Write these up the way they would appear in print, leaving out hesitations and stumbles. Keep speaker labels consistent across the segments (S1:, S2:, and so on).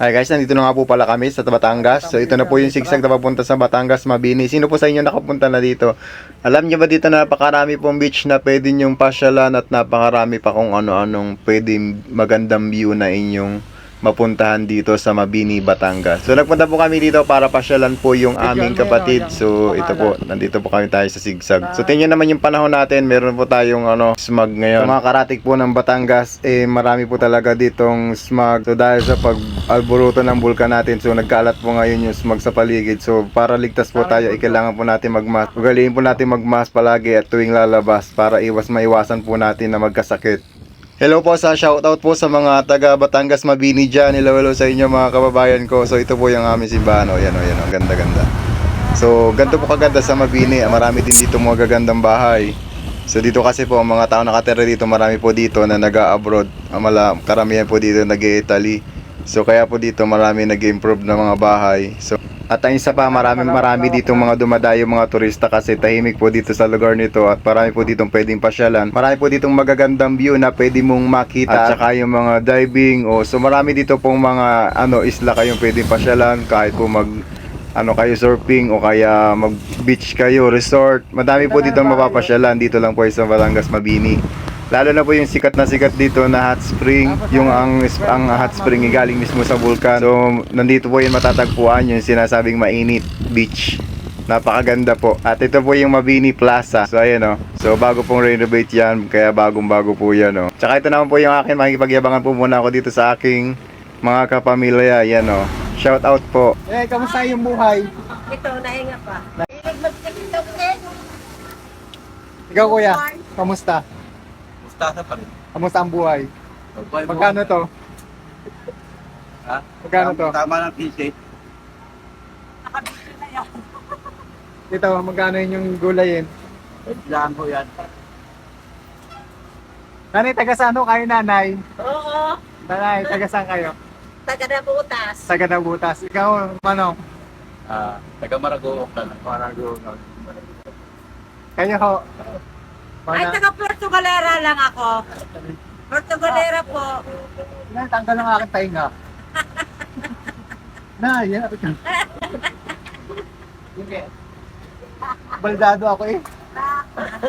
S1: Hi guys, nandito na nga po pala kami sa Batangas. So ito na po yung sigsag na papunta sa Batangas, Mabini. Sino po sa inyo nakapunta na dito? Alam niyo ba dito na napakarami pong beach na pwede nyong pasyalan at napakarami pa kung ano-anong pwedeng magandang view na inyong mapuntahan dito sa Mabini, Batangas. So nagpunta po kami dito para pasyalan po yung aming kapatid. So ito po, nandito po kami tayo sa sigsag. So tingnan naman yung panahon natin, meron po tayong smog ngayon. Sa mga karatik po ng Batangas, marami po talaga ditong smog. So dahil sa pag-alburuto ng bulkan natin, so nagkalat po ngayon yung smog sa paligid. So para ligtas po tayo, kailangan po natin magmask. Ugaliin po natin magmask palagi at tuwing lalabas para maiwasan po natin na magkasakit. Hello po sa shoutout po sa mga taga Batangas, Mabini dyan. Hello sa inyo mga kababayan ko. So ito po yung aming simbahan. Yan o, ganda-ganda. So ganito po kaganda sa Mabini. Marami din dito mga gagandang bahay. So dito kasi po ang mga tao nakatira dito, marami po dito na nag-abroad. Karamihan po dito nag-Italy. So kaya po dito marami nag-improve na mga bahay. So at ang isa pa, marami dito mga dumadayo mga turista kasi tahimik po dito sa lugar nito at marami po ditong pwedeng pasyalan. Marami po ditong magagandang view na pwede mong makita at saka yung mga diving so marami dito pong mga isla kayong pwedeng pasyalan kahit po kayo surfing o kaya mag beach kayo, resort. Madami po dito mapapasyalan. Dito lang po sa Batangas, Mabini. Lalo na po yung sikat dito na hot spring, yung ang hot spring galing mismo sa vulkan. So nandito po yung matatagpuan yung sinasabing mainit beach. Napakaganda po. At ito po yung Mabini Plaza. So ayan So bago pong renovate yan, kaya bagong-bago po yan Tsaka ito naman po yung akin, makikipagyabangan po muna ako dito sa aking mga kapamilya. Yan Shout out po.
S2: Kamusta yung buhay?
S3: Ito, nahinga pa.
S2: Ikaw kuya, kamusta?
S4: Mustasa pa rin.
S2: Kamusta ang buhay?
S4: Magbuhay mo.
S2: Magkano to?
S4: Ha?
S2: Magkano to?
S4: Tama ng t-shirt.
S2: Ito, magkano yung gulayin?
S4: Kailangan ko yan.
S2: Nanay, taga saan kayo nanay?
S3: Oo,
S2: Nanay, taga saan kayo?
S3: taga na butas.
S2: Taga Nabutas. Ikaw, manong?
S4: Taga Maragook na.
S2: Marago. Kayo ho?
S3: Ay, taga Puerto Galera lang ako. Puerto Galera po.
S2: Tanggal ang aking tainga. Yan. Baldado ako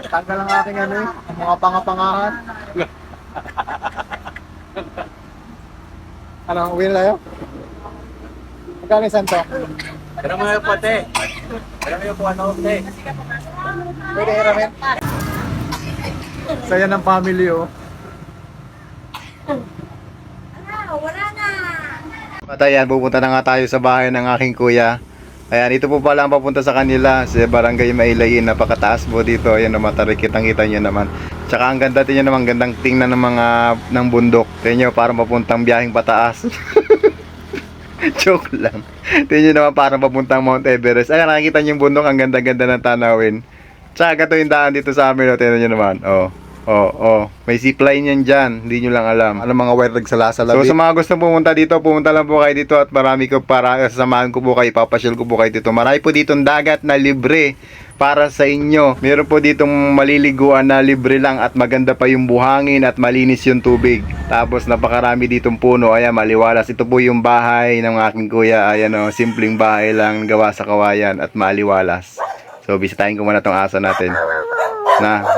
S2: Tanggal ang aking ang mga pangapangahan. Uwi na tayo? Magkano isang to?
S4: Pero mo yung pote. Pero mo yung pote.
S2: Pwede hiramin? So yan ang family
S3: Wala na.
S1: At ayan, pupunta na nga tayo sa bahay ng aking kuya. Ayan, ito po pala ang papunta sa kanila sa Barangay Mailayin. Napakataas po dito. Ayan, matarik kitang-kita nyo naman. Tsaka ang ganda din naman, gandang tingnan ng bundok. Tingnan nyo, parang papuntang biyaheng pataas. Joke lang. Tingnan nyo naman, parang papuntang Mount Everest. Ayan, nakikita nyo yung bundok, ang ganda-ganda ng tanawin. Tsaka gato yung daan dito sa amin. Tingnan nyo naman. May zipline yan dyan. Hindi nyo lang alam. Mga wire nagsalasala. So sa mga gusto pumunta dito, pumunta lang po kayo dito at marami ko para sasamahan ko po kayo, papasyal ko po kayo dito. Marami po ditong dagat na libre para sa inyo. Meron po ditong maliliguan na libre lang at maganda pa yung buhangin at malinis yung tubig. Tapos napakarami ditong puno. Ayan, maliwalas. Ito po yung bahay ng aking kuya. Ayan simpleng bahay lang gawa sa kawayan at maliwalas. So bisitahin ko muna tong aso natin.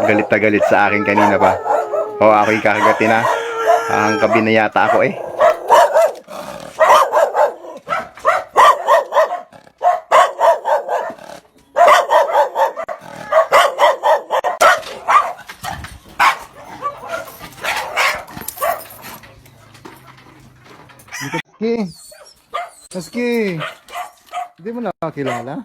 S1: Galit na galit sa akin kanina pa. Ako yung kakagatin na. Hangkabin na yata ako
S2: Maski, hindi mo nakakilala?